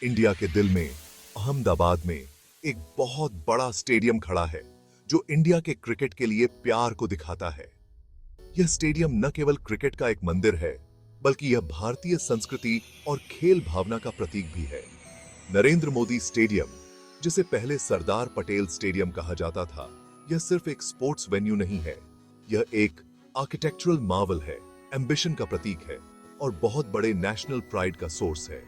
India के दिल में अहमदाबाद में एक बहुत बड़ा स्टेडियम खड़ा है जो इंडिया के क्रिकेट के लिए प्यार को दिखाता है। यह स्टेडियम न केवल क्रिकेट का एक मंदिर है, बल्कि यह भारतीय संस्कृति और खेल भावना का प्रतीक भी है। नरेंद्र मोदी स्टेडियम, जिसे पहले सरदार पटेल स्टेडियम कहा जाता था, यह सिर्फ एक स्पोर्ट्स वेन्यू नहीं है। यह एक आर्किटेक्चरल मार्वल है, एम्बिशन का प्रतीक है और बहुत बड़े नेशनल प्राइड का सोर्स है।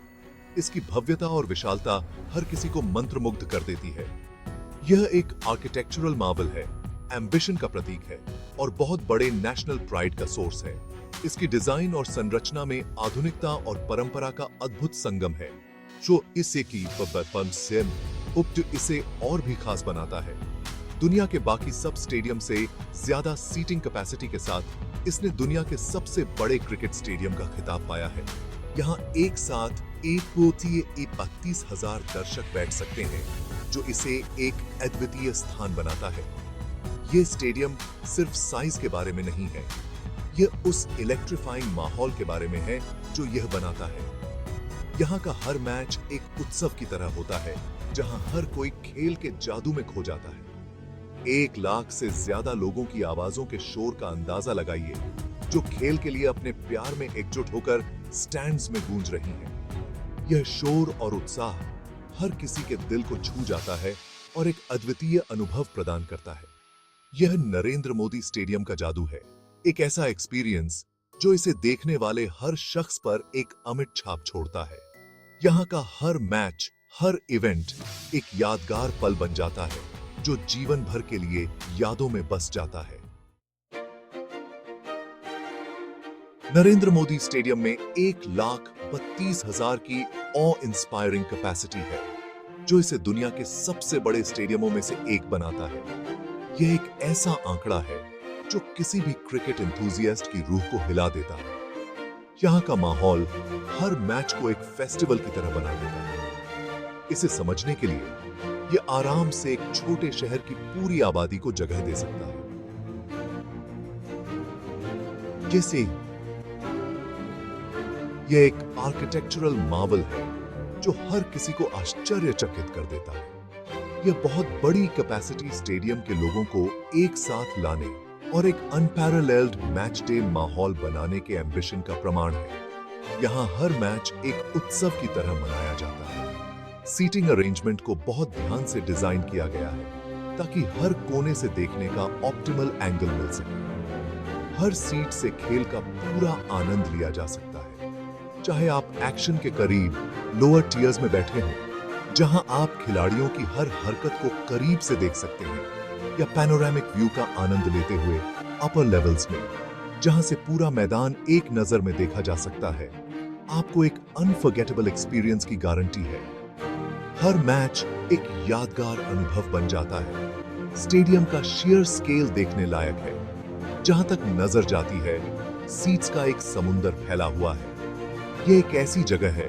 इसकी भव्यता और विशालता हर किसी को मंत्रमुग्ध कर देती है। यह एक आर्किटेक्चरल मार्वल है, एम्बिशन का प्रतीक है और बहुत बड़े नेशनल प्राइड का सोर्स है। इसकी डिजाइन और संरचना में आधुनिकता और परंपरा का अद्भुत संगम है, जो इसे इसे और भी खास बनाता है। दुनिया के बाकी सब स्टेडियम से ज्यादा सीटिंग कैपेसिटी के साथ इसने दुनिया के सबसे बड़े क्रिकेट स्टेडियम का खिताब पाया है। यहाँ एक साथ 31,000 दर्शक बैठ सकते हैं, जो इसे एक अद्वितीय स्थान बनाता है। ये स्टेडियम सिर्फ साइज के बारे में नहीं है, यह उस इलेक्ट्रीफाइंग माहौल के बारे में है जो यह बनाता है। यहाँ का हर मैच एक उत्सव की तरह होता है, जहाँ हर कोई खेल के जादू में खो जाता है। 1 लाख से ज्यादा लोगों की आवाजों के शोर का अंदाजा लगाइए, जो खेल के लिए अपने प्यार में एकजुट होकर स्टैंड्स में गूंज रही हैं। यह शोर और उत्साह हर किसी के दिल को छू जाता है और एक अद्वितीय अनुभव प्रदान करता है। यह नरेंद्र मोदी स्टेडियम का जादू है, एक ऐसा एक्सपीरियंस जो इसे देखने वाले हर शख्स पर एक अमिट छाप छोड़ता है। यहाँ का हर मैच, हर इवेंट एक यादगार पल बन जाता है, जो जीवन भर के लिए यादों में बस जाता है। नरेंद्र मोदी स्टेडियम में 1,32,000 की ऑ इंस्पायरिंग कैपेसिटी है, जो इसे दुनिया के सबसे बड़े स्टेडियमों में से एक बनाता है। यह एक ऐसा आंकड़ा है जो किसी भी क्रिकेट एंथुसियास्ट की रूह को हिला देता है। यहाँ का माहौल हर मैच को एक फेस्टिवल की तरह बना देता है। इसे समझने के लिए यह आराम से एक छोटे शहर की पूरी आबादी को जगह दे सकता है। जैसे यह एक आर्किटेक्चरल मार्वल है जो हर किसी को आश्चर्यचकित कर देता है। यह बहुत बड़ी कैपेसिटी स्टेडियम के लोगों को एक साथ लाने और एक अनपैरेलल्ड मैच डे माहौल बनाने के एम्बिशन का प्रमाण है। यहाँ हर मैच एक उत्सव की तरह मनाया जाता है। सीटिंग अरेंजमेंट को बहुत ध्यान से डिजाइन किया गया है ताकि हर कोने से देखने का ऑप्टिमल एंगल मिल सके। हर सीट से खेल का पूरा आनंद लिया जा सकता है, चाहे आप एक्शन के करीब लोअर टियर्स में बैठे हों, जहां आप खिलाड़ियों की हर हरकत को करीब से देख सकते हैं, या पैनोरामिक व्यू का आनंद लेते हुए अपर लेवल्स में, जहां से पूरा मैदान एक नजर में देखा जा सकता है। आपको एक अनफॉरगेटेबल एक्सपीरियंस की गारंटी है। हर मैच एक यादगार अनुभव बन जाता है। स्टेडियम का शेयर स्केल देखने लायक है। जहां तक नजर जाती है, सीट्स का एक समुंदर फैला हुआ है। यह एक ऐसी जगह है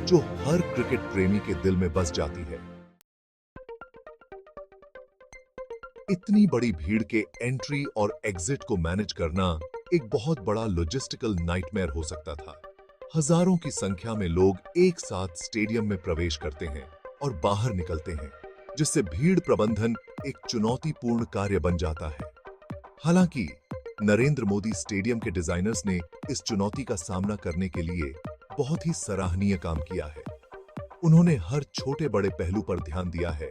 जो हर क्रिकेट प्रेमी के दिल में बस जाती है। इतनी बड़ी भीड़ के एंट्री और एग्जिट को मैनेज करना एक बहुत बड़ा लॉजिस्टिकल नाइटमेयर हो सकता था। हजारों की संख्या में लोग एक साथ स्टेडियम में प्रवेश करते हैं और बाहर निकलते हैं, जिससे भीड़ प्रबंधन एक चुनौतीपूर्ण कार्य बन जाता है। हालांकि नरेंद्र मोदी स्टेडियम के डिजाइनर्स ने इस चुनौती का सामना करने के लिए बहुत ही सराहनीय काम किया है। उन्होंने हर छोटे बड़े पहलू पर ध्यान दिया है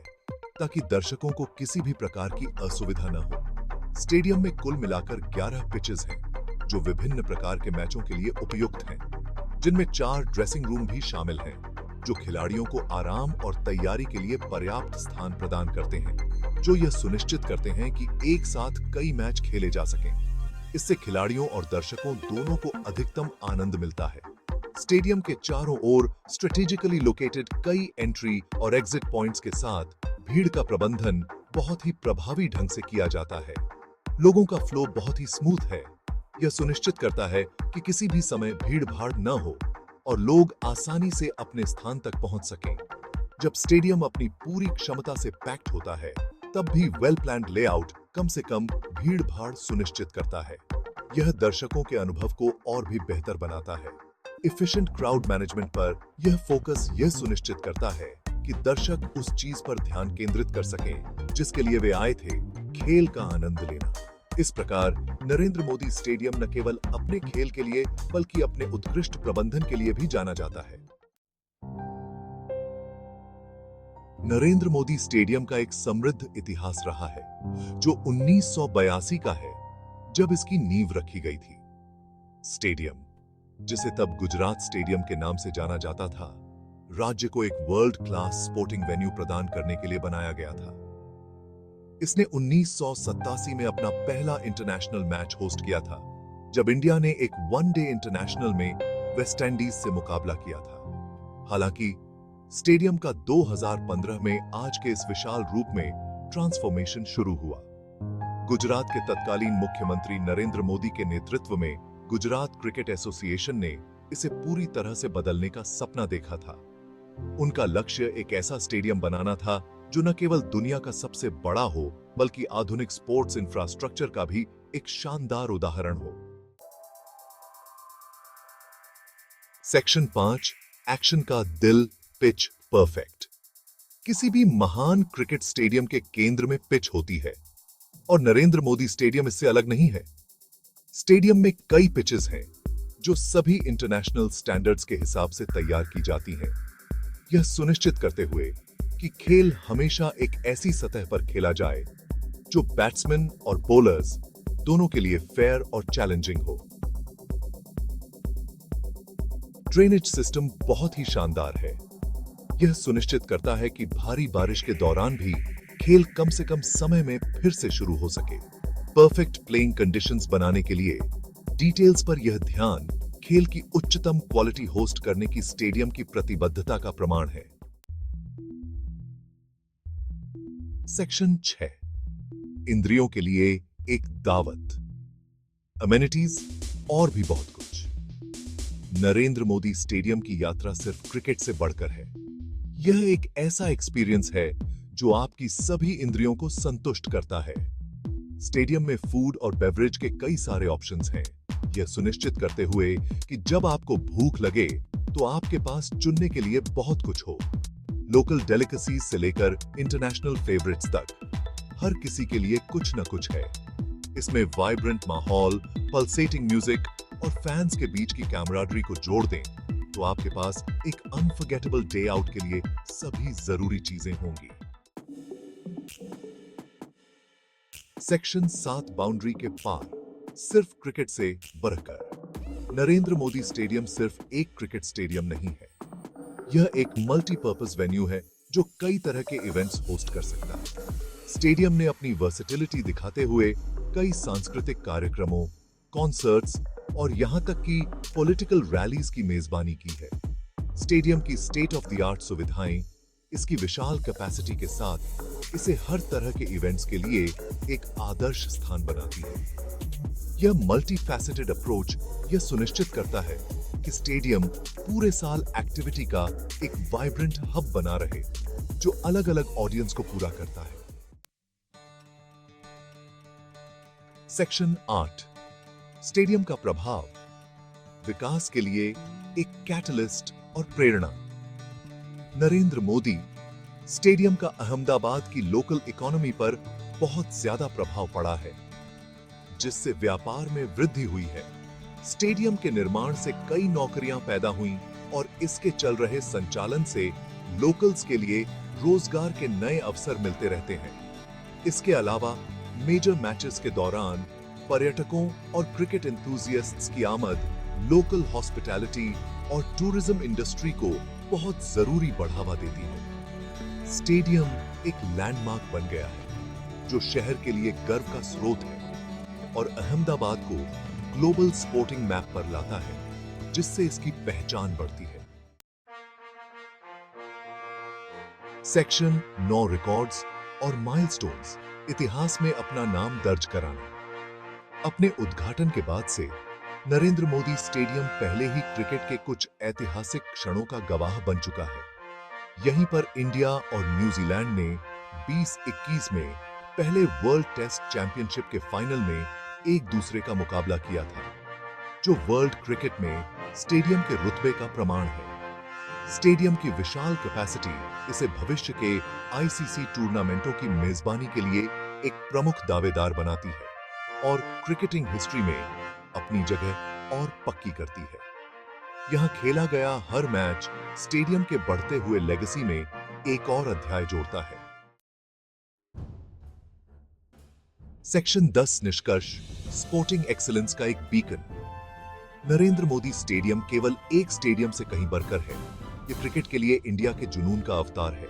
ताकि दर्शकों को किसी भी प्रकार की असुविधा न हो। स्टेडियम में कुल मिलाकर 11 पिचेस हैं, जो विभिन्न प्रकार के मैचों के लिए उपयुक्त हैं, जिनमें 4 ड्रेसिंग रूम भी शामिल हैं, जो खिलाड़ियों को आराम और तैयारी के लिए पर्याप्त स्थान प्रदान करते हैं, जो यह सुनिश्चित करते हैं कि एक साथ कई मैच खेले जा सकें। इससे खिलाड़ियों और दर्शकों दोनों को अधिकतम आनंद मिलता है। स्टेडियम के चारों ओर स्ट्रेटेजिकली लोकेटेड कई एंट्री और एग्जिट पॉइंट्स के साथ भीड़ का प्रबंधन बहुत ही प्रभावी ढंग से किया जाता है। लोगों का फ्लो बहुत ही स्मूथ है। यह सुनिश्चित करता है कि किसी भी समय भीड़ भाड़ न हो और लोग आसानी से अपने स्थान तक पहुंच सकें। जब स्टेडियम अपनी पूरी क्षमता से पैक्ड होता है, तब भी वेल प्लान्ड लेआउट कम से कम भीड़ भाड़ सुनिश्चित करता है। यह दर्शकों के अनुभव को और भी बेहतर बनाता है। इफिशिएंट क्राउड मैनेजमेंट पर यह फोकस यह सुनिश्चित करता है कि दर्शक उस चीज पर ध्यान केंद्रित कर सकें जिसके लिए वे आए थे, खेल का आनंद लेना। इस प्रकार नरेंद्र मोदी स्टेडियम न केवल अपने खेल के लिए बल्कि अपने उत्कृष्ट प्रबंधन के लिए भी जाना जाता है। नरेंद्र मोदी स्टेडियम का एक समृद्ध इतिहास रहा है जो 1982 का है, जब इसकी नींव रखी गई थी। स्टेडियम, जिसे तब गुजरात स्टेडियम के नाम से जाना जाता था, राज्य को एक वर्ल्ड क्लास स्पोर्टिंग वेन्यू प्रदान करने के लिए बनाया गया था। इसने 1987 में अपना पहला इंटरनेशनल मैच होस्ट किया था, जब इंडिया ने एक वनडे इंटरनेशनल में वेस्ट इंडीज से मुकाबला किया था। हालांकि स्टेडियम का 2015 में आज के इस विशाल रूप में ट्रांसफॉर्मेशन शुरू हुआ। गुजरात के तत्कालीन मुख्यमंत्री नरेंद्र मोदी के नेतृत्व में गुजरात क्रिकेट एसोसिएशन ने इसे पूरी तरह से बदलने का सपना देखा था। उनका लक्ष्य एक ऐसा स्टेडियम बनाना था जो न केवल दुनिया का सबसे बड़ा हो बल्कि आधुनिक स्पोर्ट्स इंफ्रास्ट्रक्चर का भी एक शानदार उदाहरण हो। सेक्शन 5, एक्शन का दिल, पिच परफेक्ट। किसी भी महान क्रिकेट स्टेडियम के केंद्र में पिच होती है और नरेंद्र मोदी स्टेडियम इससे अलग नहीं है। स्टेडियम में कई पिचेस हैं जो सभी इंटरनेशनल स्टैंडर्ड्स के हिसाब से तैयार की जाती हैं, यह सुनिश्चित करते हुए कि खेल हमेशा एक ऐसी सतह पर खेला जाए जो बैट्समैन और बॉलर्स दोनों के लिए फेयर और चैलेंजिंग हो। ड्रेनेज सिस्टम बहुत ही शानदार है। यह सुनिश्चित करता है कि भारी बारिश के दौरान भी खेल कम से कम समय में फिर से शुरू हो सके। परफेक्ट प्लेइंग कंडीशंस बनाने के लिए डिटेल्स पर यह ध्यान खेल की उच्चतम क्वालिटी होस्ट करने की स्टेडियम की प्रतिबद्धता का प्रमाण है। सेक्शन 6, इंद्रियों के लिए एक दावत, अमेनिटीज और भी बहुत कुछ। नरेंद्र मोदी स्टेडियम की यात्रा सिर्फ क्रिकेट से बढ़कर है। यह एक ऐसा एक्सपीरियंस है जो आपकी सभी इंद्रियों को संतुष्ट करता है। स्टेडियम में फूड और बेवरेज के कई सारे ऑप्शंस हैं, यह सुनिश्चित करते हुए कि जब आपको भूख लगे तो आपके पास चुनने के लिए बहुत कुछ हो। लोकल डेलिकेसीज से लेकर इंटरनेशनल फेवरेट्स तक, हर किसी के लिए कुछ न कुछ है। इसमें वाइब्रेंट माहौल, पल्सेटिंग म्यूजिक और फैंस के बीच की कैमराडरी को जोड़ दें तो आपके पास एक अनफॉरगेटेबल डे आउट के लिए सभी जरूरी चीजें होंगी। सेक्शन 7, बाउंड्री के पार, सिर्फ क्रिकेट से बढ़कर। नरेंद्र मोदी स्टेडियम सिर्फ एक क्रिकेट स्टेडियम नहीं है, यह एक मल्टीपर्पज वेन्यू है जो कई तरह के इवेंट्स होस्ट कर सकता है। स्टेडियम ने अपनी वर्सेटिलिटी दिखाते हुए कई सांस्कृतिक कार्यक्रमों, कॉन्सर्ट्स और यहां तक कि पॉलिटिकल रैलीज की मेजबानी की है। स्टेडियम की स्टेट ऑफ द आर्ट सुविधाएं इसकी विशाल कैपेसिटी के साथ इसे हर तरह के इवेंट्स के लिए एक आदर्श स्थान बनाती है। यह मल्टी फैसेटेड अप्रोच यह सुनिश्चित करता है कि स्टेडियम पूरे साल एक्टिविटी का एक वाइब्रेंट हब बना रहे जो अलग अलग ऑडियंस को पूरा करता है। सेक्शन 8, स्टेडियम का प्रभाव, विकास के लिए एक कैटलिस्ट और प्रेरणा। नरेंद्र मोदी स्टेडियम का अहमदाबाद की लोकल इकोनॉमी पर बहुत ज्यादा प्रभाव पड़ा है, जिससे व्यापार में वृद्धि हुई है। स्टेडियम के निर्माण से कई नौकरियां पैदा हुईं और इसके चल रहे संचालन से लोकल्स के लिए रोजगार के नए अवसर मिलते रहते हैं। इसके अलावा मेजर मैचेस के दौरान पर्यटकों और क्रिकेट एंथुसियास्ट्स की आमद लोकल हॉस्पिटैलिटी और टूरिज्म इंडस्ट्री को बहुत जरूरी बढ़ावा देती है। स्टेडियम एक लैंडमार्क बन गया है जो शहर के लिए गर्व का स्रोत है और अहमदाबाद को ग्लोबल स्पोर्टिंग मैप पर लाता है, जिससे इसकी पहचान बढ़ती है। सेक्शन 9, रिकॉर्ड्स और माइलस्टोन्स, इतिहास में अपना नाम दर्ज कराना। अपने उद्घाटन के बाद से नरेंद्र मोदी स्टेडियम पहले ही क्रिकेट के कुछ ऐतिहासिक क्षणों का गवाह बन चुका है। यहीं पर इंडिया और न्यूजीलैंड ने 2021 में पहले वर्ल्ड टेस्ट चैंपियनशिप के फाइनल में एक दूसरे का मुकाबला किया था। जो वर्ल्ड क्रिकेट में स्टेडियम के रुतबे का प्रमाण है। स्टेडियम की विशाल कैपेसिटी इसे भविष्य के आईसीसी टूर्नामेंटों की मेजबानी के लिए एक प्रमुख दावेदार बनाती है और क्रिकेटिंग हिस्ट्री में अपनी जगह और पक्की करती है। यहां खेला गया हर मैच स्टेडियम के बढ़ते हुए लेगेसी में एक और अध्याय जोड़ता है। सेक्शन 10 निष्कर्ष स्पोर्टिंग एक्सीलेंस का एक बीकन। नरेंद्र मोदी स्टेडियम केवल एक स्टेडियम से कहीं बढ़कर है। यह क्रिकेट के लिए इंडिया के जुनून का अवतार है।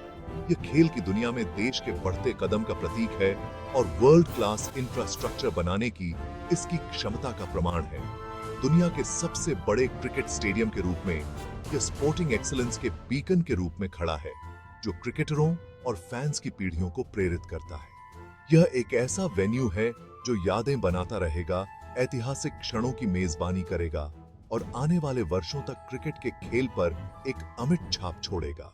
यह खेल की दुनिया में देश के बढ़ते कदम का प्रतीक है और वर्ल्ड क्लास इंफ्रास्ट्रक्चर बनाने की इसकी क्षमता का प्रमाण है। दुनिया के सबसे बड़े क्रिकेट स्टेडियम के रूप में यह स्पोर्टिंग एक्सीलेंस के बीकन के रूप में खड़ा है, जो क्रिकेटरों और फैंस की पीढ़ियों को प्रेरित करता है। यह एक ऐसा वेन्यू है जो यादें बनाता रहेगा, ऐतिहासिक क्षणों की मेजबानी करेगा और आने वाले वर्षों तक क्रिकेट के खेल पर एक अमिट छाप छोड़ेगा।